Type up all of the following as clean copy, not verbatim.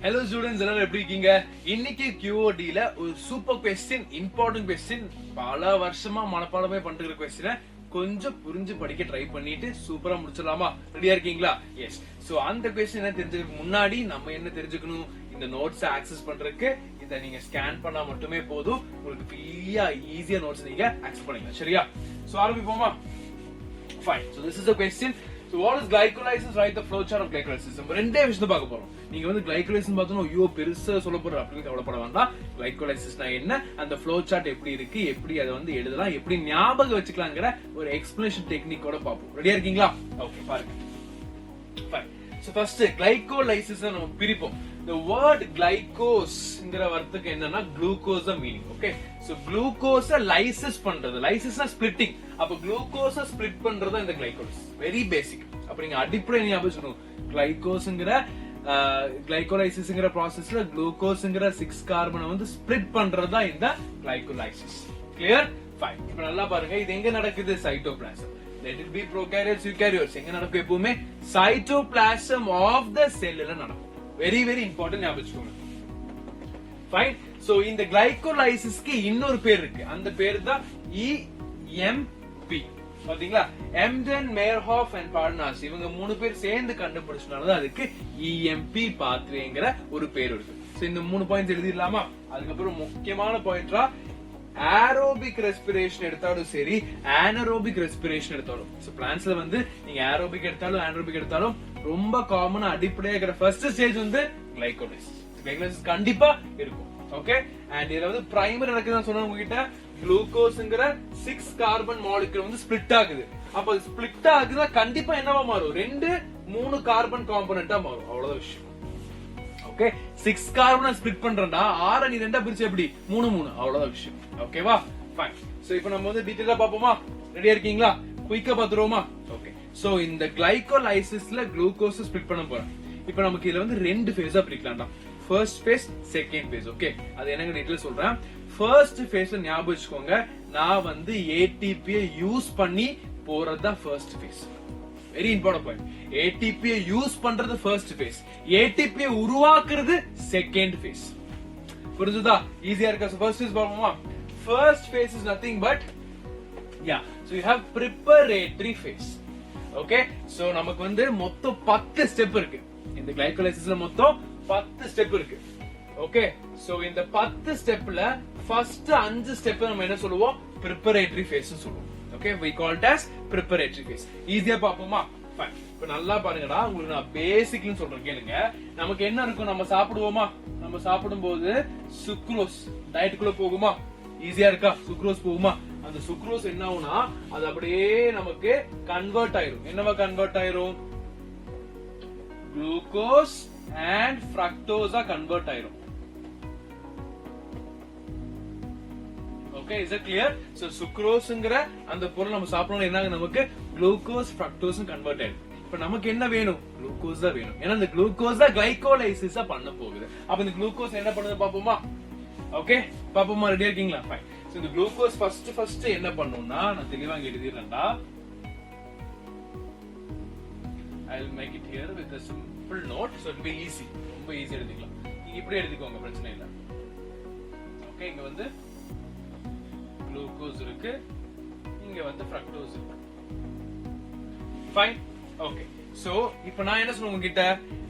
Hello students, எல்லாரும் எப்படி இருக்கீங்க? இன்னைக்கு QOD ல ஒரு சூப்பர் क्वेश्चन, இம்பார்ட்டன்ட் क्वेश्चन, பல வருஷமா மனப்பாடமே பண்ணிட்டு இருக்க क्वेश्चन கொஞ்சம் புரிஞ்சு படிக்க ட்ரை பண்ணிட்டு சூப்பரா முடிச்சிடலாமா? ரெடியா இருக்கீங்களா? எஸ். சோ அந்த क्वेश्चन என்ன தெரிஞ்சுக்க முன்னாடி நம்ம என்ன தெரிஞ்சுக்கணும்? இந்த நோட்ஸ் ஆக்சஸ் பண்றதுக்கு இத நீங்க ஸ்கேன் பண்ணா மட்டுமே போதும். உங்களுக்கு ஃப்ரீயா ஈஸியா நோட்ஸ் நீங்க ஆக்சஸ் பண்ணிக்கலாம். சரியா? So ஆரம்பிப்போமா? Fine. So this is the question. So what is glycolysis? Write the flow chart of glycolysis. நம்ம ரெண்டே விஷயத்தை பார்க்க போறோம். நீங்க வந்து glycolysis பார்த்தோம்னா ஐயோ பெருசா சொல்ல போற அப்படின்னு கவலைப்பட வேண்டாம். glycolysisனா என்ன, அந்த flow chart எப்படி இருக்கு, எப்படி அதை வந்து எழுதலாம், எப்படி ஞாபகம் வச்சுக்கலாம்ங்கற ஒரு எக்ஸ்பிளனேஷன் டெக்னிக்கோட பாப்போம். ரெடியா இருக்கீங்களா? ஓகே பாருங்க. Fine. So first glycolysis நம்ம பிரிப்போம். The word glycose-ங்கற வார்த்தைக்கு என்னன்னா glucose the meaning. Okay. So glucose lysis பண்றது. Lysisனா splitting. அப்ப glucose split பண்றது இந்த glycolysis. Very basic. அப்ப நீங்க அடிப்படை ஞாபகம் வச்சுக்கணும். glycoseங்கற glycolysisங்கற processல glucoseங்கற 6 கார்பனை வந்து split பண்றது தான் இந்த glycolysis. Clear? Fine. இப்ப நல்லா பாருங்க. இது எங்க நடக்குது? Cytoplasm. Let it be prokaryotes, eukaryotes. எங்க நடக்கும்? எப்பவுமே cytoplasm of the cell ல நடக்கும். Very very important ஞாபகம் வச்சுக்கோங்க. Fine. So இந்த glycolysis க்கு இன்னொரு பேர் இருக்கு. அந்த பேர் தான் EMP. பாத்தீங்களா? Emden, Meyerhoff and Parnas இவங்க மூணு பேர் சேர்ந்து கண்டுபிடிச்சனால தான் அதுக்கு EMP பாத்வேங்கற ஒரு பேர் இருக்கு. சோ இந்த மூணு பாயிண்ட்ஸ் எழுதிடலாமா? அதுக்கு அப்புறம் முக்கியமான பாயிண்ட்ரா aerobic respiration எடுத்தாலும் சரி anaerobic respiration எடுத்தாலும். சோ பிளான்ட்ஸ்ல வந்து நீங்க aerobic எடுத்தாலும் anaerobic எடுத்தாலும் ரொம்ப காமனா அடிப்படையா இருக்கிற ஃபர்ஸ்ட் ஸ்டேஜ் வந்து glycolysis. glycolysis கண்டிப்பா இருக்கும். ஓகே. அண்ட் இதுல வந்து பிரைமரி நடக்குதுன்னு சொன்னா உங்ககிட்ட குளுக்கோஸ்ங்கற 6 கார்பன் மாலிக்யூல் வந்து ஸ்ப்ளிட் ஆகுது. அப்ப ஸ்ப்ளிட் ஆகுதுன்னா கண்டிப்பா என்னவா மாறும்? 2-3 கார்பன் காம்போனன்ட்டா மாறும். அவ்வளவுதான் விஷயம். ஓகே. 6 கார்பனை ஸ்ப்ளிட் பண்றேன்டா 6 நீ ரெண்டா பிரிச்சு எப்படி 3-3 அவ்வளவுதான் விஷயம். ஓகேவா? ஃபைன். சோ இப்போ நம்ம வந்து டீடைலா பாப்போமா? ரெடியா இருக்கீங்களா? குயிக்கா பாத்துருவோமா? ஓகே. சோ இந்த கிளைகோலைசிஸ்ல குளுக்கோஸ் ஸ்ப்ளிட் பண்ண போறோம். இப்போ நமக்கு இதுல வந்து ரெண்டு ஃபேஸா பிரிக்கலாம்டா. First phase, second phase. Okay. அது என்னங்க டீடைல் சொல்றேன். ஃபர்ஸ்ட் ஃபேஸ்ல ஞாபகம் வச்சுக்கோங்க, நான் வந்து ATP யூஸ் பண்ணி போறது தான் first face. Very important point. ATP use பண்றது ஃபர்ஸ்ட் ஃபேஸ், ATP உருவாக்குறது செகண்ட் ஃபேஸ். புரிஞ்சுதா? ஈஸியா இருக்கா? ஃபர்ஸ்ட் ஃபேஸ் பாப்போமா? First face is nothing but so you have preparatory phase. Okay. So நமக்கு வந்து மொத்தம் 10 ஸ்டெப் இருக்கு. இந்த கிளைகோலைசிஸ்ல மொத்தம் 10 ஸ்டெப் இருக்கு. ஓகே. சோ இந்த 10 ஸ்டெப்ல ஃபர்ஸ்ட் 5 ஸ்டெப் நம்ம என்ன சொல்லுவோம்? preparatory phase னு சொல்லுவோம். Okay, we call it as preparatory phase. ஈஸியா பாப்போமா? ஃபைன். இப்போ நல்லா பாருங்கடா, உங்களுக்கு நான் பேசிக்னு சொல்றேன் கேளுங்க. நமக்கு என்ன இருக்கும்? நம்ம சாப்பிடுவோமா? நம்ம சாப்பிடும்போது சுக்ரோஸ் டயட்டுக்குள்ள போகுமா? ஈஸியா இருக்கா? சுக்ரோஸ் போகுமா? அந்த சுக்ரோஸ் என்ன ஆகும்னா அது அப்படியே நமக்கு கன்வெர்ட் ஆயிரும். என்னவா கன்வெர்ட் ஆயிரும்? குளுக்கோஸ் அண்ட் ஃப்ரக்டோஸா கன்வெர்ட் ஆயிரும். Okay, is it clear? So சுக்ரோஸ்ங்கற அந்த பொருள் நம்ம சாப்பிடணும் என்ன நமக்கு குளுக்கோஸ் ஃப்ரக்டோஸ் கன்வெர்ட் ஆயிடும். இப்போ நமக்கு என்ன வேணும்? குளுக்கோஸ் தான் வேணும். ஏன்னா இந்த குளுக்கோஸ் தான் கிளைகோலைசிஸ் பண்ண போகுது. அப்ப இந்த குளுக்கோஸ் என்ன பண்ணுது பாப்போமா? ஓகே, பாப்போமா? ரெடியா இருக்கீங்களா? ஃபைன். சோ இந்த குளுக்கோஸ் ஃபர்ஸ்ட் என்ன பண்ணும்னா நான் தெளிவா இங்க எழுதிறேன்டா. I will make it here with a simple note so it will be easy. ரொம்ப ஈஸியா எழுதிக்கலாம். நீங்க இப்படி எழுதிக்கோங்க, பிரச்சனை இல்ல. ஓகே. இங்க வந்து குளுக்கோஸ் இருக்கு, இங்க வந்து ஃப்ரக்டோஸ் இருக்கு. ஃபைன். ஓகே. சோ இப்போ நான் என்ன சொல்றேன் உங்ககிட்ட,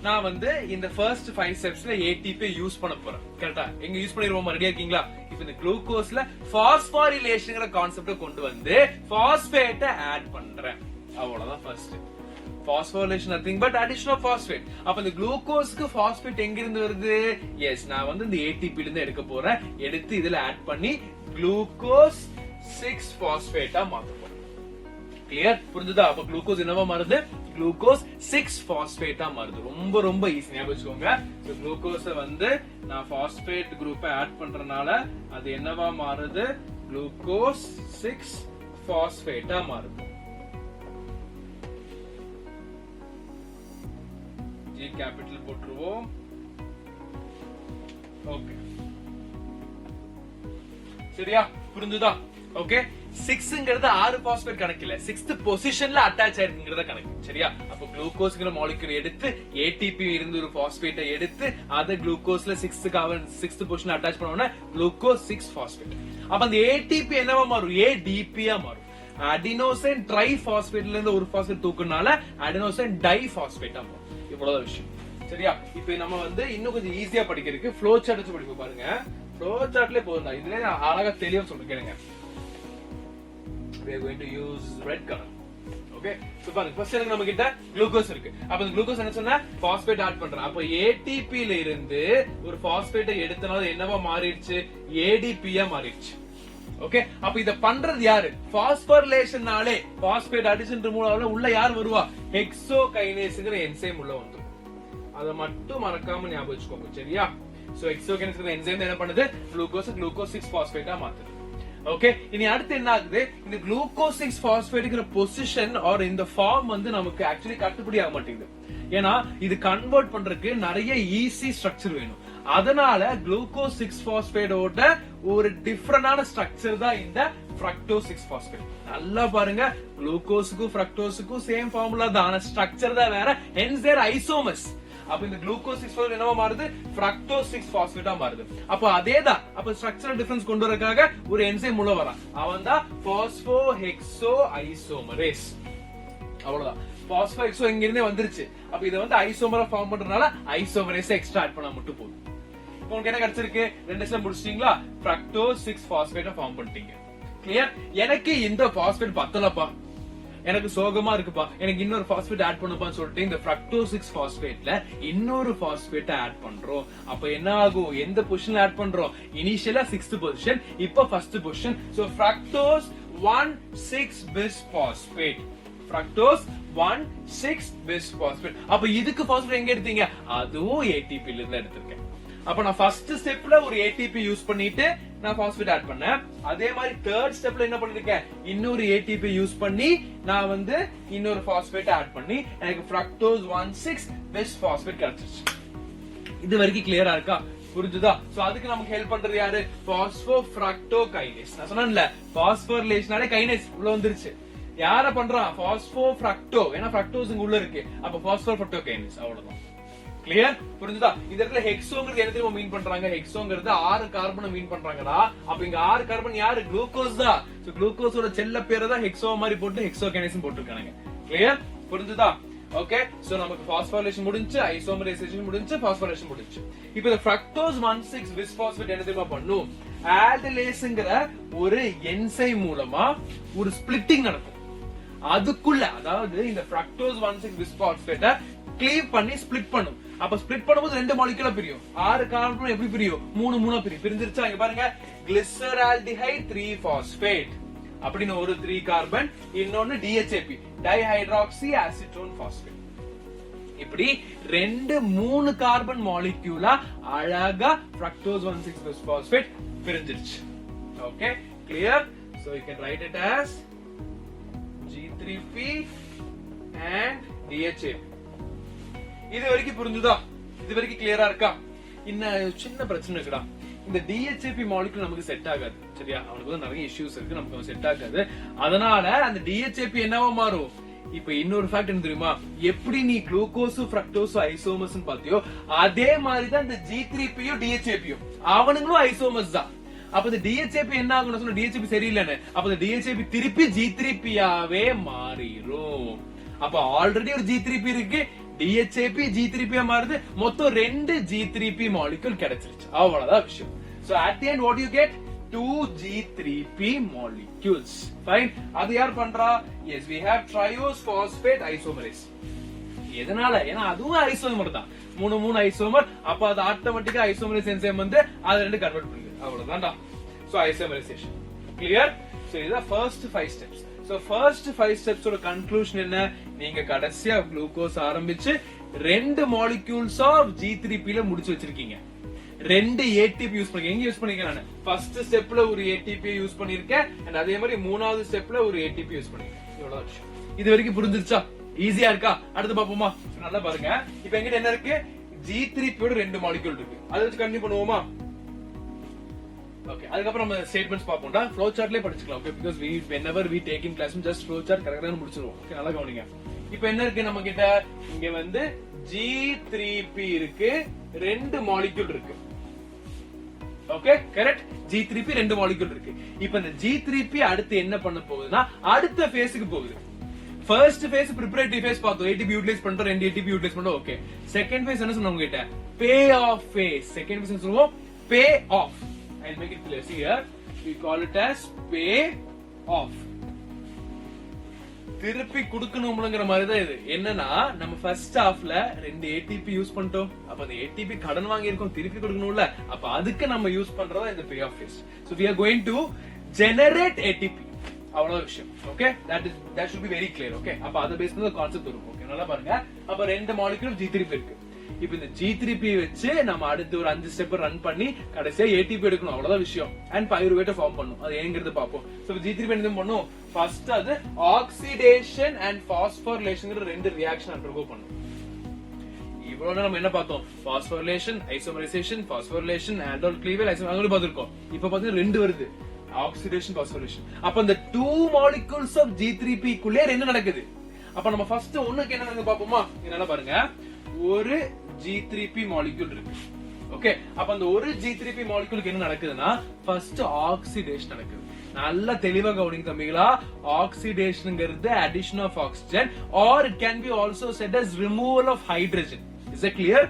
நான் வந்து இந்த ஃபர்ஸ்ட் 5 ஸ்டெப்ஸ்ல ATP யூஸ் பண்ண போறேன். கரெக்ட்டா? எங்க யூஸ் பண்ணிடுவோமா? ரெடியா இருக்கீங்களா? இப்போ இந்த குளுக்கோஸ்ல பாஸ்போரிலேஷன்ங்கற கான்செப்ட கொண்டு வந்து பாஸ்பேட்டை ஆட் பண்றேன். அவ்வளவுதான் first. Phosphorylation nothing but addition of phosphate. அப்ப இந்த குளுக்கோஸ்க்கு பாஸ்பேட் எங்க இருந்து வருது? எஸ், நான் வந்து இந்த ATP ல இருந்து எடுக்க போறேன். எடுத்து இதுல ஆட் பண்ணி குளுக்கோஸ் 6 பாஸ்பேட்டா மாத்த போறேன். கிளியர்? புரிஞ்சுதா? அப்ப குளுக்கோஸ் என்னவா மாறுது? குளுக்கோஸ் 6 பாஸ்பேட்டா மாறுது. ரொம்ப ரொம்ப ஈஸி ஞாபகம் வச்சுக்கோங்க. சோ குளுக்கோஸ வந்து நான் பாஸ்பேட் குரூப்பை ஆட் பண்றனால அது என்னவா மாறுது? குளுக்கோஸ் 6 பாஸ்பேட்டா மாறுது. G கேபிட்டல் போட்டுருவோம். ஓகே. சரியா? புரிஞ்சுதா? ஓகே. 6ங்கிறது 6 பாஸ்பேட் கணக்கு இல்ல, 6th பொசிஷன்ல அட்டாச் ஆயிருக்குங்கிறத கணக்கு. சரியா? அப்ப குளுக்கோஸ்ங்கிற மாலிக்யூல் எடுத்து ஏடிபி இருந்து ஒரு பாஸ்பேட்டை எடுத்து அத குளுக்கோஸ்ல 6th பொசிஷன்ல அட்டாச் பண்ணோம்னா குளுக்கோஸ் 6 பாஸ்பேட். அப்ப அந்த ஏடிபி என்னவா மாறும்? ஏடிபியா மாறும். அடினோசைன் ட்ரை பாஸ்பேட்ல இருந்து ஒரு பாஸ்பேட் தூக்குனால அடினோசைன் டை பாஸ்பேட்டா மாறும். இவ்வளவுதான் விஷயம். சரியா? இப்ப நம்ம வந்து இன்னும் கொஞ்சம் ஈஸியா படிக்கிறதுக்கு ஃப்ளோ சார்ட் வச்சு படிப்போம். பாருங்க, ஃப்ளோ சார்ட்லயே போதும். இதுல அழகா தெளிவா சொல்றேன் கேளுங்க. We are going to use red color. Okay, so பாருங்க, ஃபர்ஸ்ட் எனக்கு நம்ம கிட்ட குளுக்கோஸ் இருக்கு. அப்ப இந்த குளுக்கோஸ் என்ன சொன்னா பாஸ்பேட் ஆட் பண்றேன். அப்ப ATP ல இருந்து ஒரு பாஸ்பேட்டை எடுத்தனால என்னவா மாறிடுச்சு? ADP-யா மாறிடுச்சு. ஓகே, அப்ப இத பண்றது யாரு? பாஸ்போரிலேஷன்னாலே பாஸ்பேட் அடிஷன் ரிமூவல்ல உள்ள யார் வருவா? ஹெக்ஸோகைனேஸ்ங்கிற என்சைம் உள்ள வந்துரும். அத மட்டும் மறக்காம ஞாபகம் வச்சுக்கோங்க. சரியா? சோ ஹெக்ஸோகைனேஸ்ங்கிற என்சைம் என்ன பண்ணுது? குளுக்கோஸ் 6 பாஸ்பேட்டா மாத்துது. ஓகே, இனி அடுத்து என்ன ஆகுது? இந்த குளுக்கோஸ் 6 பாஸ்பேட்ங்கிற பொசிஷன் ஆர் இந்த ஃபார்ம் வந்து நமக்கு ஆக்சுவலி கட்டுப்படி ஆக மாட்டேங்குது. ஏன்னா இது கன்வெர்ட் பண்றதுக்கு நிறைய ஈஸி ஸ்ட்ரக்சர் வேணும். அதனால குளுக்கோஸ் 6 பாஸ்பேட்டோட ஒரு டிஃபரண்டான ஸ்ட்ரக்சர் தான் இந்த ஃப்ரக்டோஸ் 6 பாஸ்பேட். நல்லா பாருங்க, குளுக்கோஸுக்கும் ஃப்ரக்டோஸுக்கும் சேம் ஃபார்முலா தான், ஆனா ஸ்ட்ரக்சர் தான் வேற. Hence they're isomers. அப்ப இந்த குளுக்கோஸ் 6 பாஸ்பேட் என்னவா மாறுது? ஃப்ரக்டோஸ் 6 பாஸ்பேட்டா மாறுது. அப்ப அதேதான். அப்ப ஸ்ட்ரக்சரல் டிஃபரன்ஸ் கொண்டு வரதுக்காக ஒரு என்சைம் உள்ள வரான். அவன் தான் பாஸ்போ ஹெக்ஸோ ஐசோமரேஸ். அவ்வளவுதான். பாஸ்போ ஹெக்ஸோ இங்க இருந்தே வந்துருச்சு. அப்ப இத வந்து ஐசோமரா ஃபார்ம் பண்றதுனால ஐசோமரேஸ் எக்ஸ்ட்ரா ஆட் பண்ணா மட்டும் போதும். இப்போ உங்களுக்கு என்ன கிடைச்சிருக்கு? 2 ஸ்டெப் முடிச்சிட்டீங்களா? ஃப்ரக்டோஸ் 6 பாஸ்பேட்டை ஃபார்ம் பண்ணிட்டீங்க. கிளியர்? எனக்கு இந்த பாஸ்பேட் பத்தலப்பா, எனக்கு சோகமா இருக்குப்பா, எனக்கு இன்னொரு பாஸ்பேட் ஆட் பண்ணுப்பான்னு சொல்லிட்டு இந்த ஃப்ரக்டோஸ் 6 பாஸ்பேட்ல இன்னொரு பாஸ்பேட்டை ஆட் பண்றோம். அப்ப என்ன ஆகும்? எந்த பொசிஷன்ல ஆட் பண்றோம்? இனிஷியலா 6th பொசிஷன், இப்ப 1st position. So fructose 1,6 bis phosphate. Fructose 1,6 bis phosphate. அப்ப இதுக்கு பாஸ்பேட் எங்க எடுத்தீங்க? அதுவும் ATP ல இருந்து எடுத்திருக்கேன். அப்ப நான் ஃபர்ஸ்ட் ஸ்டெப்ல ஒரு ATP யூஸ் பண்ணிட்டு நான் பாஸ்பேட் ஆட் பண்ணேன். அதே மாதிரி 3rd ஸ்டெப்ல என்ன பண்ணிருக்கேன்? இன்னொரு ATP யூஸ் பண்ணி நான் வந்து இன்னொரு பாஸ்பேட் ஆட் பண்ணி எனக்கு ஃப்ரக்டோஸ் 1,6 bis பாஸ்பேட் கிடைச்சிருச்சு. இது வரைக்கும் கிளியரா இருக்கா? புரிஞ்சுதா? சோ அதுக்கு நமக்கு ஹெல்ப் பண்றது யாரு? பாஸ்போ ஃப்ரக்டோகைனேஸ். நான் சொன்னேன்ல, பாஸ்போரிலேஷனாலே கைனேஸ் உள்ள வந்துருச்சு. யார பண்றான்? பாஸ்போ ஃப்ரக்டோ. ஏன்னா ஃப்ரக்டோஸ் இங்க உள்ள இருக்கு. அப்ப பாஸ்போ ஃப்ரக்டோகைனேஸ். அவ்வளவுதான். கிளியர்? புரிஞ்சுதா? இந்த இடத்துல ஹெக்ஸோங்கிறது என்ன தெரியுமா மீன் பண்றாங்க? ஹெக்ஸோங்கிறது 6 கார்பனை மீன் பண்றாங்கடா. அப்ப இங்க 6 கார்பன் யாரு? குளுக்கோஸ் தான். சோ குளுக்கோஸோட செல்ல பேரை தான் ஹெக்ஸோ மாதிரி போட்டு ஹெக்ஸோகைனேஸ் போட்டுருக்காங்க. கிளியர்? புரிஞ்சுதா? ஓகே, சோ நமக்கு பாஸ்போரிலேஷன் முடிஞ்சு, ஐசோமரைசேஷன் முடிஞ்சு, பாஸ்போரிலேஷன் முடிஞ்சு. இப்போ இந்த ஃப்ரக்டோஸ் 1,6 bis பாஸ்பேட் என்ன தெரியுமா பண்ணும்? ஆல்டிலேஸ்ங்கிற ஒரு என்சைம் மூலமா ஒரு ஸ்பிளிட்டிங் நடக்கும். அதுக்குள்ள, அதாவது இந்த ஃப்ரக்டோஸ் 1,6 bis பாஸ்பேட்டை கிளீவ் பண்ணி ஸ்பிளிட் பண்ணும். அப்ப ஸ்பிளிட் பண்ணும்போது 2 மாலிக்யூலா பிரியும். 6 கார்பன் எப்படி பிரியும்? 3 பிரியும். பிரிஞ்சிருச்சா? இங்க பாருங்க, கிளிசரால்டிஹைட் 3 பாஸ்பேட் அப்படின்னு ஒரு 3 கார்பன், இன்னொன்னு DHAP டைஹைட்ராக்சி அசிட்டோன் பாஸ்பேட். இப்படி 3 கார்பன் மாலிக்யூலா அழகா ஃப்ரக்டோஸ் 1,6 bis பாஸ்பேட் பிரிஞ்சிருச்சு. Okay, clear? So you can write it as G3P and DHAP. இது வரைக்கும் புரிஞ்சுதா? இது வரைக்கும் கிளியரா இருக்கா? இன்னும் சின்ன பிரச்சனை இருக்குடா. இந்த DHAP மாலிக்யூல் நமக்கு செட் ஆகாது. சரியா? அவனுக்கு நிறைய இஷ்யூஸ் இருக்கு, நமக்கு செட் ஆகாது. அதனால அந்த DHAP என்னவா மாறும்? இப்ப இன்னொரு ஃபேக்ட் என்ன தெரியுமா? எப்படி நீ குளுக்கோஸ் ஃப்ரக்டோஸ் ஐசோமர்ஸ் பாத்தியோ, அதே மாதிரிதான் இந்த G3P DHAP அவனுங்களும் ஐசோமர்ஸ் தான். அப்ப இந்த DHAP என்ன ஆகும்? சொன்ன DHAP சரியில்லைன்னு. அப்ப இந்த DHAP திருப்பி G3P-ஆவே மாறிடும். அப்ப ஆல்ரெடி ஒரு G3P இருக்கு, DHAP G3P மாறுது. மொத்தம் 2 G3P மாலிக்யூல் கிடைச்சிருச்சு. அவ்வளவுதான் விஷயம். So at the end what you get? 2 G3P molecules. Fine. அது யார் பண்றா? Yes, we have triose phosphate isomerase. எதனால? ஏன்னா அதுவும் ஐசோமர் தான். 3 ஐசோமர். அப்ப அது ஆட்டோமேட்டிக்கா ஐசோமரேஸ் என்சைம் வந்து அது 2 கன்வெர்ட் பண்ணுது. அவ்வளவுதான்டா. So isomerization. Clear? So இதுதான் first 5 steps. So first 5 steps ஓட கன்க்ளூஷன் என்ன? நீங்க கடைசியா குளுக்கோஸ் ஆரம்பிச்சு 2 molecules of G3P ல முடிச்சு வச்சிருக்கீங்க. 2 ATP யூஸ் பண்ணீங்க. எங்க யூஸ் பண்ணீங்க? நான் ஃபர்ஸ்ட் ஸ்டெப்ல ஒரு ATP யூஸ் பண்ணிருக்கேன், and அதே மாதிரி 3வது ஸ்டெப்ல ஒரு ATP யூஸ் பண்ணிருக்கேன். இவ்வளவுதான் விஷயம். இது வரைக்கும் புரிஞ்சிருச்சா? ஈஸியா இருக்கா? அடுத்து பாப்போமா? நல்லா பாருங்க. இப்போ எங்கிட்ட என்ன இருக்கு? G3P ஓட 2 மாலிக்யூல் இருக்கு. அதை வச்சு கண்டினியூ பண்ணுவோமா? ஓகே, அதுக்கப்புறம் நம்ம ஸ்டேட்மெண்ட்ஸ் பார்ப்போம்டா. ஃப்ளோ சார்ட்லயே படிச்சுக்கலாம். Okay, because whenever we take in class just flow chart கரெக்ட்டா முடிச்சிருவோம். ஓகே, நல்லா கவனிங்க. இப்போ என்ன இருக்கு நம்ம கிட்ட? இங்க வந்து G3P இருக்கு, ரெண்டு மாலிக்யூல் இருக்கு. Okay, correct. G3P ரெண்டு மாலிக்யூல் இருக்கு. இப்போ இந்த G3P அடுத்து என்ன பண்ண போகுதுன்னா அடுத்த ஃபேஸ்க்கு போகுது. ஃபர்ஸ்ட் ஃபேஸ் preparatory ஃபேஸ் பார்த்தோம், ATP யூட்டிலைஸ் பண்றோம், ரெண்டு ATP யூட்டிலைஸ் பண்றோம். ஓகே, செகண்ட் ஃபேஸ் என்ன சொன்னோம் உங்ககிட்ட? பே ஆஃப் ஃபேஸ். செகண்ட் ஃபேஸ் என்ன சொல்லுவோம்? Bay of. I'll make it clear. See here, we call it as pay off. திருப்பி கொடுக்கணும்ங்கற மாதிரி தான் இது. என்னன்னா நம்ம ஃபர்ஸ்ட் ஹாஃப்ல ரெண்டு ATP யூஸ் பண்ணிட்டோம். அப்ப அந்த ATP கடன் வாங்கி இருக்கோம், திருப்பி கொடுக்கணும்ல. அப்ப அதுக்கு நம்ம யூஸ் பண்றதா இந்த pay off phase. So we are going to generate ATP. அவ்வளவு விஷயம். Okay, that should be very clear. Okay, அப்ப அத பேஸ் பண்ணி கான்செப்ட் வரும். ஓகே, நல்லா பாருங்க. அப்ப ரெண்டு மாலிக்யூல் G3P இருக்கு. இப்போ இந்த G3P வச்சு நம்ம அடுத்து ஒரு 5 ஸ்டெப் ரன் பண்ணி கடைசியா ATP எடுக்கணும். அவ்வளவுதான் விஷயம். அண்ட் பைருவேட்டை ஃபார்ம் பண்ணனும். அது ஏங்கிறது பாப்போம். சோ G3P என்ன பண்ணும்? ஃபர்ஸ்ட் அது ஆக்சிடேஷன் அண்ட் பாஸ்போரிலேஷன்ங்கற ரெண்டு ரியாக்ஷன் அண்டர்கோ பண்ணும். இவ்வளவு நம்ம என்ன பார்த்தோம்? Phosphorylation, isomerisation, phosphorylation, aldol cleavage, isomerisation பார்த்திருக்கோம். இப்போ பாத்தீங்கன்னா ரெண்டு வருது, ஆக்சிடேஷன், பாஸ்போரிலேஷன். அப்ப அந்த 2 மாலிக்யூல்ஸ் ஆஃப் G3P குள்ளே என்ன நடக்குது? அப்ப நம்ம ஃபர்ஸ்ட் ஒண்ணுக்கு என்ன நடக்குது பாப்போமா? என்ன பாருங்க, ஒரு G3P மாலிக்யூல் இருக்கு. ஓகே, அப்ப அந்த ஒரு G3P மாலிக்யூலுக்கு என்ன நடக்குதுன்னா ஃபர்ஸ்ட் ஆக்சிடேஷன் நடக்குது. நல்லா தெளிவா கவனிங்க தம்பிகளா. ஆக்சிடேஷன்ங்கிறது addition of oxygen or it can be also said as removal of hydrogen. Is it clear?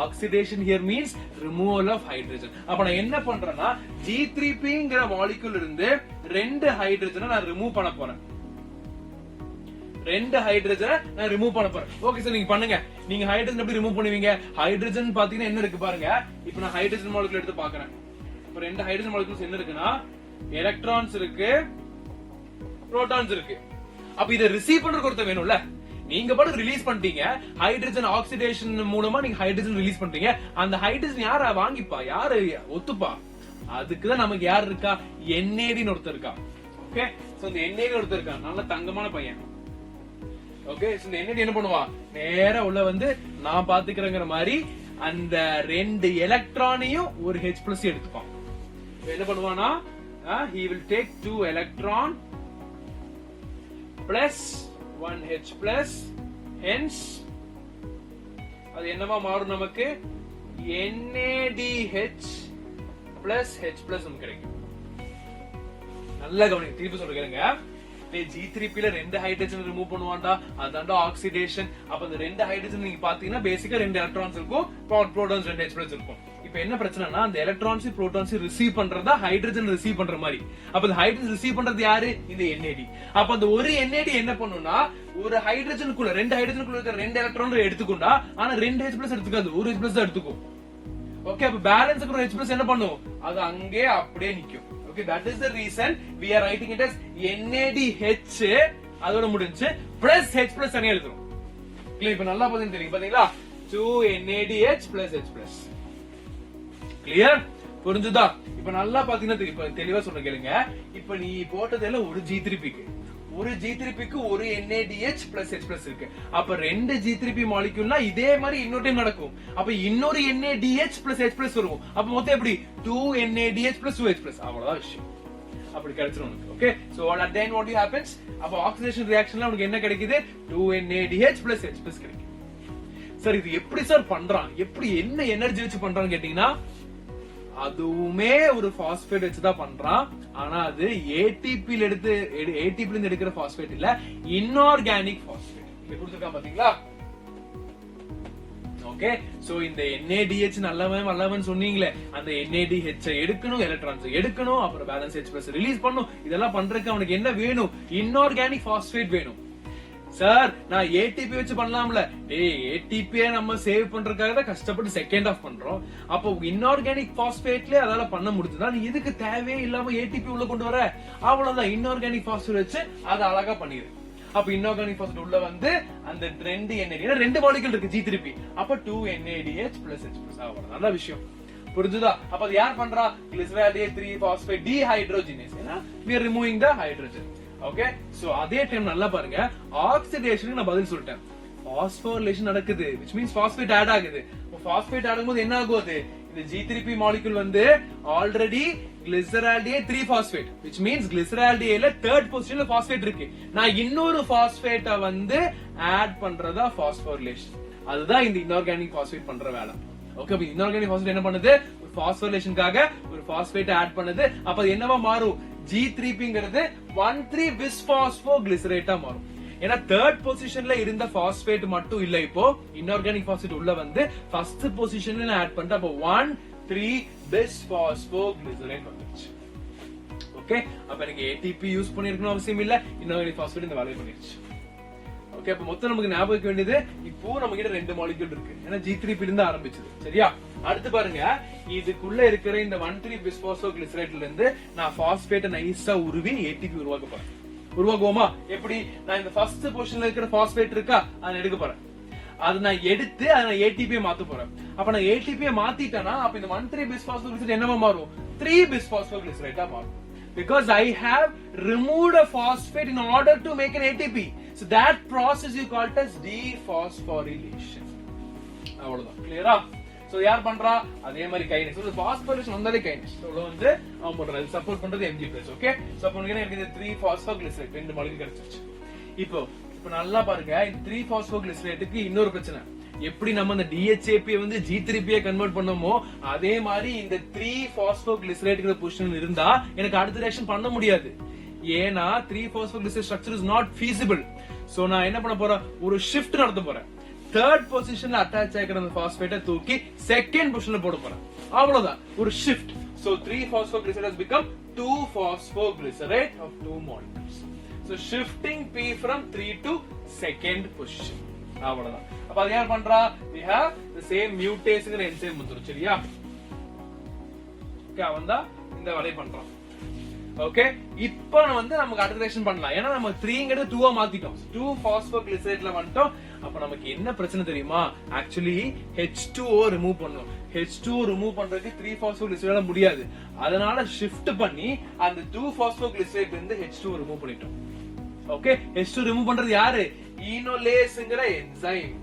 Oxidation here means removal of hydrogen. அப்ப நான் என்ன பண்றேன்னா G3Pங்கற மாலிக்யூல் இருந்து ரெண்டு ஹைட்ரஜனை நான் ரிமூவ் பண்ண போறேன். ரெண்டு ஹைட்ரஜனை நான் ரிமூவ் பண்ண போறேன். ஓகே சார், நீங்க பண்ணுங்க. நீங்க ஹைட்ரஜன் எப்படி ரிமூவ் பண்ணுவீங்க? ஹைட்ரஜன் பாத்தீங்கன்னா என்ன இருக்கு பாருங்க. இப்போ நான் ஹைட்ரஜன் மாலிக்யூல் எடுத்து பார்க்கறேன். இப்போ ரெண்டு ஹைட்ரஜன் மாலிக்யூல்ஸ் என்ன இருக்குன்னா எலக்ட்ரான்ஸ் இருக்கு, புரோட்டான்ஸ் இருக்கு. அப்ப இத ரிசீவ் பண்றதுக்கு ஒருத்தர் வேணும்ல. நீங்க பாட்டு ரிலீஸ் பண்ணிட்டீங்க, ஹைட்ரஜன் ஆக்சிடேஷன் மூலமா நீங்க ஹைட்ரஜன் ரிலீஸ் பண்றீங்க. அந்த ஹைட்ரஜன் யார வாங்கிப்பா, யாரு ஒத்துப்பா? அதுக்குதான் நமக்கு யார் இருக்கா? NAD ஒருத்தர் இருக்கா. ஓகே, சோ இந்த NAD ஒருத்தர் இருக்கா, நல்ல தங்கமான பையன். ஓகே, சோ இந்த NAD என்ன பண்ணுவா? நேரா உள்ள வந்து நான் பாத்துக்கிறேங்கிற மாதிரி அந்த ரெண்டு எலக்ட்ரானையும் ஒரு H+ எடுத்துப்பான். என்ன பண்ணுவானா, he will take 2 electron plus 1 H+, hence அது என்னவா மாறும்? நமக்கு NADH plus H+ நமக்கு கிடைக்கும். நல்லா கவனிங்க, திருப்பி சொல்ல கேளுங்க. G3P ல ரெண்டு ஹைட்ரஜன் ரிமூவ் பண்ணுவான்டா, அதான்டா ஆக்சிடேஷன். அப்ப அந்த ரெண்டு ஹைட்ரஜன் நீங்க பாத்தீங்கன்னா பேசிக்கா ரெண்டு எலக்ட்ரான்ஸ் இருக்கும், புரோட்டான்ஸ் ரெண்டு H+ இருக்கும். இப்ப என்ன பிரச்சனைனா அந்த எலக்ட்ரான்ஸ் புரோட்டான்ஸ் ரிசீவ் பண்றதா ஹைட்ரஜன் ரிசீவ் பண்ற மாதிரி. அப்ப அந்த ஹைட்ரஜன் ரிசீவ் பண்றது யாரு? இந்த NAD. அப்ப அந்த ஒரு NAD என்ன பண்ணும்னா ஒரு ஹைட்ரஜனுக்குள்ள ரெண்டு ஹைட்ரஜனுக்குள்ள இருக்கிற ரெண்டு எலக்ட்ரான் எடுத்துக்கும்டா, ஆனா ரெண்டு H+ எடுத்துக்காது, ஒரு H+ தான் எடுத்துக்கும். ஓகே, அப்ப பேலன்ஸ் இருக்கிற H+ என்ன பண்ணும்? அது அங்கே அப்படியே நிக்கும். Okay, that is the reason we are writing it as NADH அதோட முடிஞ்சு plus H+ தனியா எழுதுறோம். கிளியர்? இப்ப நல்லா பாத்தீங்க தெரியும் பாத்தீங்களா? 2 NADH plus H+. கிளியர்? புரிஞ்சுதா? இப்ப நல்லா பாத்தீங்கன்னா தெரியும். இப்ப தெளிவா சொல்ற கேளுங்க. இப்ப நீ போட்டதெல்லாம் ஒரு G3Pக்கு, ஒரு G3Pக்கு ஒரு NADH plus H+ இருக்கு. அப்ப ரெண்டு G3P மாலிக்யூல்னா இதே மாதிரி இன்னொரு டைம் நடக்கும். அப்ப இன்னொரு NADH plus H+ வரும். அப்ப மொத்தம் எப்படி? 2 NADH plus 2 H+. அவ்வளவுதான் விஷயம். அப்படி கிடைச்சிரும் உனக்கு. Okay, so then what happens? அப்ப ஆக்சிடேஷன் ரியாக்ஷன்ல உனக்கு என்ன கிடைக்குது? 2 NADH plus H+ கிடைக்குது. சார் இது எப்படி சார் பண்றான்? எப்படி என்ன எனர்ஜி வச்சு பண்றான்னு கேட்டீங்கன்னா அதுவுமே ஒரு பாஸ்பேட் வச்சுதான் பண்றான். ஆனா அது ATP ல இருந்து எடுக்கிற பாஸ்பேட் இல்ல, இன்ஆர்கானிக் பாஸ்பேட். இங்க கொடுத்திருக்கான் பாத்தீங்களா? ஓகே, சோ இந்த NADH நல்லவன் சொன்னீங்களே, அந்த NADH எடுக்கணும், எலக்ட்ரான்ஸ் எடுக்கணும், அப்புறம் பேலன்ஸ் H+ ரிலீஸ் பண்ணணும். இதெல்லாம் பண்றதுக்கு அவனுக்கு என்ன வேணும்? இன்ஆர்கானிக் பாஸ்பேட் வேணும். சார் நான் ATP வச்சு பண்ணலாம்ல. ATP நம்ம சேவ் பண்றதுக்காக தான் கஷ்டப்பட்டு செகண்ட் ஆஃப் பண்றோம். அப்போ இன்ஆர்கானிக் பாஸ்பேட்லயே அதால பண்ண முடிஞ்சுதான், நீ இதுக்கு தேவையே இல்லாம ATP உள்ள கொண்டு வர. அவ்வளவுதான், இன்ஆர்கானிக் பாஸ்பேட் வச்சு அதை அழகா பண்ணிரு. அப்ப இன்ஆர்கானிக் பாஸ்பேட் உள்ள வந்து அந்த ரெண்டு NAD ரெண்டு மாலிக்யூல் இருக்கு G3P. அப்ப 2 NADH plus H+. அவ்வளவு நல்ல விஷயம். புரிஞ்சுதா? அப்ப அது யார் பண்றா? glyceraldehyde 3-phosphate dehydrogenase. ஏன்னா we are removing the hydrogen. Okay, so அதே டைம் நல்லா பாருங்க, ஆக்சிடேஷனுக்கு நான் பதில் சொல்லிட்டேன். பாஸ்போரிலேஷன் நடக்குது, which means phosphate ஆட் ஆகுது. பாஸ்பேட் ஆடும்போது என்ன ஆகும்? அது இந்த G3P molecule வந்து already glyceraldehyde 3 phosphate, which means glyceraldehydeல third positionல phosphate இருக்கு. நான் இன்னொரு phosphate வந்து ஆட் பண்றதா phosphorylation. அதுதான் இந்த inorganic phosphate பண்ற வேலை. ஓகே, அப்ப inorganic phosphate என்ன பண்ணுது? ஒரு phosphorylation-க்காக ஒரு phosphate ஆட் பண்ணுது. அப்ப அது என்னவா மாறும்? G3Pங்கிறது 1,3-bisphosphoglycerate மாறும். ஏன்னா தேர்ட் பொசிஷன்ல இருந்த பாஸ்பேட் மட்டும் இல்ல, இப்போ இன்ஆர்கானிக் பாஸ்பேட் உள்ள வந்து ஃபர்ஸ்ட் பொசிஷன்ல ஆட் பண்ணிட்டு அப்ப 1,3-bisphosphoglycerate வந்துருச்சு. ஓகே, அப்ப எனக்கு ATP யூஸ் பண்ணிருக்கணும் அவசியம் இல்ல, இன்ஆர்கானிக் பாஸ்பேட் இந்த வேலையை பண்ணிருச்சு. ஓகே, அப்ப மொத்தம் நமக்கு ஞாபகம் வைக்க வேண்டியது இப்போ நம்ம கிட்ட 2 மாலிக்யூல் இருக்கு. ஏன்னா G3P இருந்து ஆரம்பிச்சது. சரியா? அடுத்து பாருங்க, இதுக்குள்ள இருக்கிற இந்த 1,3-bisphosphoglycerateல இருந்து நான் பாஸ்பேட்டை நைஸா உருவி ATP உருவாக்க போறேன். உருவாக்குவோமா? எப்படி? நான் இந்த ஃபர்ஸ்ட் பொசிஷன்ல இருக்கிற பாஸ்பேட் இருக்கா, அதை எடுக்க போறேன். அதை நான் எடுத்து அதை நான் ATP மாத்த போறேன். அப்ப நான் ATP மாத்திட்டேன்னா அப்ப இந்த 1,3-bisphosphoglycerate என்னவா மாறும்? 3-bisphosphoglycerate மாறும். Because I have removed a phosphate in order to make an ATP. So that process you call it as dephosphorylation. அவ்வளவுதான். கிளியரா? சோ யார் பண்றா? அதே மாதிரி கைனஸ். சோ பாஸ்போரிலேஷன் வந்தாலே கைனஸ். சோ வந்து அவன் பண்றது சப்போர்ட் பண்றது Mg+. ஓகே, சோ அப்ப உங்களுக்கு என்ன இருக்குது? 3-phosphoglycerate 2 மாலிக்யூல் கிடைச்சிருச்சு. இப்போ நல்லா பாருங்க, இந்த 3-phosphoglycerateக்கு இன்னொரு பிரச்சனை. எப்படி நம்ம இந்த DHAP வந்து G3P கன்வெர்ட் பண்ணோமோ அதே மாதிரி இந்த 3-phosphoglycerateங்கிற பொசிஷன் இருந்தா எனக்கு அடுத்த ரியாக்ஷன் பண்ண முடியாது. ஏன்னா 3-phosphoglycerate structure is not feasible. So நான் என்ன பண்ண போறேன்? ஒரு ஷிஃப்ட் நடத்த போறேன். தேர்ட் பொசிஷன்ல அட்டாச் ஆகிற அந்த பாஸ்பேட்டை தூக்கி செகண்ட் பொசிஷன்ல போட போறேன். அவ்வளவுதான், ஒரு shift. So 3-phosphoglycerate has become 2-phosphoglycerate of 2 molecules. So shifting P from 3 to second position. அவ்வளவுதான். அப்ப அது யார் பண்றா? We have the same mutaseங்கிற என்சைம் வந்துரும். சரியா? ஓகே, அவன் தான் இந்த வேலையை பண்றான். ஓகே, இப்போ வந்து நமக்கு அடுத்த ரியாக்ஷன் பண்ணலாம். ஏன்னா நம்ம 3ங்கிறது 2-ஆ மாத்திட்டோம். 2-phosphoglycerateல வந்துட்டோம். அப்ப நமக்கு என்ன பிரச்சனை தெரியுமா? ஆக்சுவலி H2O ரிமூவ் பண்ணணும். H2O ரிமூவ் பண்றதுக்கு 3-phosphoglycerate முடியாது. அதனால ஷிஃப்ட் பண்ணி அந்த 2-phosphoglycerate இருந்து H2O ரிமூவ் பண்ணிட்டோம். ஓகே, H2 ரிமூவ் பண்றது யாரு? ஈனோலேஸ்ங்கிற என்சைம்.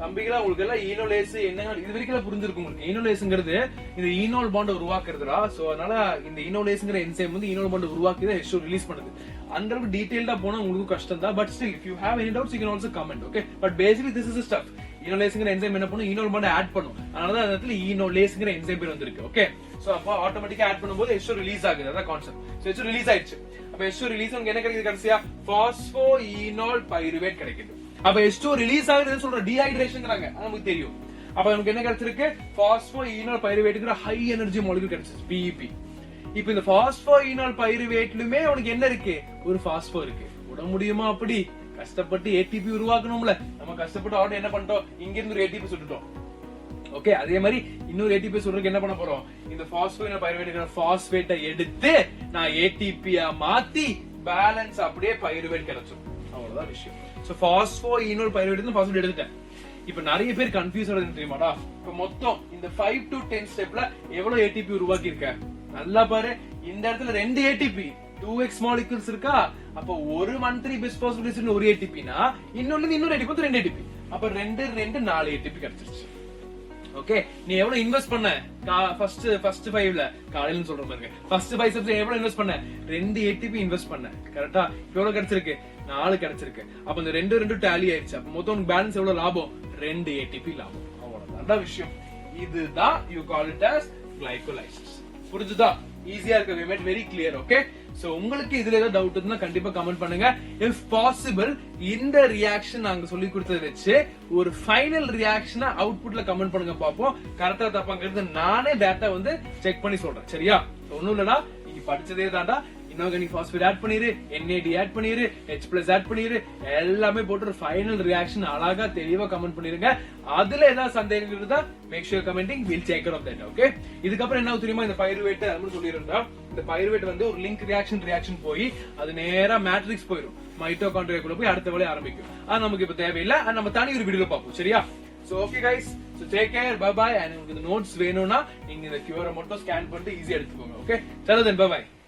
தம்பிகளா, உங்களுக்கு எல்லாம் ஈனோலேஸ் என்ன இது வரைக்கும் புரிஞ்சிருக்கும். உங்களுக்கு ஈனோலேஸ்ங்கிறது இந்த ஈனோல் பாண்ட் உருவாக்குறதுடா. சோ அதனால இந்த ஈனோலேஸ்ங்கிற என்சைம் வந்து ஈனோல் பாண்ட் உருவாக்கி தான் H2 ரிலீஸ் பண்ணுது. அந்த அளவுக்கு டீடைல்டா போனா உங்களுக்கு கஷ்டம் தான். But still, if you have any doubts you can also comment. Okay, but basically this is the stuff. ஈனோலேஸ்ங்கிற என்சைம் என்ன பண்ணும்? ஈனோல் பாண்ட் ஆட் பண்ணும். அதனால தான் அந்த இடத்துல ஈனோலேஸ்ங்கிற என்சைம் பேர் வந்திருக்கு. ஓகே, சோ அப்ப ஆட்டோமேட்டிக்கா ஆட் பண்ணும்போது H2 ரிலீஸ் ஆகுது. அதான் கான்செப்ட். சோ H2 ரிலீஸ் ஆயிடுச்சு. அப்ப H2 ரிலீஸ் ஆனது என்ன கிடைக்குது? கடைசியா பாஸ்போஈனோல் பைருவேட் கிடைக்குது. அப்ப H2 ரிலீஸ் ஆகுதுன்னு சொல்ற டீஹைட்ரேஷன்ங்கறாங்க. அது நமக்கு தெரியும். அப்ப நமக்கு என்ன கிடைச்சிருக்கு? பாஸ்போஈனோல் பைருவேட்ங்கற ஹை எனர்ஜி மாலிக்யூல் கிடைச்சிருக்கு, PEP. இப்போ இந்த பாஸ்போஈனோல் பைருவேட்லயுமே உனக்கு என்ன இருக்கு? ஒரு பாஸ்போ இருக்கு. உட முடியுமா அப்படி? கஷ்டப்பட்டு ATP உருவாக்கணும்ல. நம்ம கஷ்டப்பட்டு ஆல்ரெடி என்ன பண்ணிட்டோம்? இங்க இருந்து ஒரு ATP சுட்டுட்டோம். ஓகே, அதே மாதிரி இன்னொரு ATP சொல்றதுக்கு என்ன பண்ண போறோம்? இந்த பாஸ்போஈனோல் பைருவேட்ங்கற பாஸ்பேட்டை எடுத்து நான் ATP-ஆ மாத்தி பேலன்ஸ் அப்படியே பைருவேட் கிடைச்சிரும். அவ்வளவுதான் விஷயம். சோ பாஸ்போஈனோல் பைருவேட் இருந்து பாஸ்பேட் எடுத்துட்டேன். இப்ப நிறைய பேர் கன்ஃபியூஸ் ஆகுது தெரியுமாடா? இப்ப மொத்தம் இந்த 5 to 10 ஸ்டெப்ல எவ்வளவு ATP உருவாக்கி இருக்க? நல்லா பாரு, இந்த இடத்துல 2 ATP 2x மாலிக்யூல்ஸ் இருக்கா? அப்ப ஒரு 1,3-bisphosphoglycerate ஒரு ATP-னா இன்னொன்னு இன்னொரு ATP 2 ATP. அப்ப 2 4 ATP கிடைச்சிருச்சு. ஓகே, நீ எவ்வளவு இன்வெஸ்ட் பண்ண? ஃபர்ஸ்ட் 5ல காலையில சொல்ற பாருங்க. ஃபர்ஸ்ட் 5 ஸ்டெப்ஸ் எவ்வளவு இன்வெஸ்ட் பண்ண? 2 ATP இன்வெஸ்ட் பண்ண. கரெக்ட்டா? எவ்வளவு கிடைச்சிருக்கு? 4 கிடைச்சிருக்கு. அப்ப இந்த 2 டேலி ஆயிடுச்சு. அப்ப மொத்தம் உனக்கு பேலன்ஸ் எவ்வளவு லாபம்? 2 ATP லாபம். அவ்வளவுதான் விஷயம். இதுதான் you call it as glycolysis. புரிஞ்சுதா? ஈஸியா இருக்கு. we made very clear. okay, so உங்களுக்கு இதுல ஏதாவது டவுட் இருந்தா கண்டிப்பா கமெண்ட் பண்ணுங்க. if possible இந்த ரியாக்ஷன் நாங்க சொல்லி கொடுத்ததை வச்சு ஒரு ஃபைனல் ரியாக்ஷனை அவுட்புட்ல கமெண்ட் பண்ணுங்க, பாப்போம். கரெக்டா தப்பாங்கிறது நானே டேட்டா வந்து செக் பண்ணி சொல்றேன். சரியா? ஒண்ணும் இல்லடா, நீங்க படிச்சதே தான்டா. இன்ஆர்கானிக் பாஸ்பேட் ஆட் பண்ணிரு, NAD ஆட் பண்ணிரு, H+ ஆட் பண்ணிரு, எல்லாமே போட்டு ஒரு ஃபைனல் ரியாக்ஷன் அழகா தெளிவா கமெண்ட் பண்ணிருங்க. அதுல ஏதாவது சந்தேகம் இருந்தா make sure commenting, will take care of that. Okay, இதுக்கப்புறம் என்ன தெரியுமா? இந்த பைருவேட் அப்படின்னு சொல்லிருந்தா, இந்த பைருவேட் வந்து ஒரு லிங்க் ரியாக்ஷன் போய் அது நேரா மேட்ரிக்ஸ் போயிடும். மைட்டோகாண்ட்ரியாக்குள்ள போய் அடுத்த வேலையை ஆரம்பிக்கும். அது நமக்கு இப்ப தேவையில்லை. அது நம்ம தனி ஒரு வீடியோல பார்ப்போம். சரியா? So okay guys, so take care, bye bye. And உங்களுக்கு இந்த நோட்ஸ் வேணும்னா நீங்க இந்த QR மட்டும் ஸ்கேன் பண்ணிட்டு ஈஸியா எடுத்துக்கோங்க. ஓகே, சரி, then bye bye.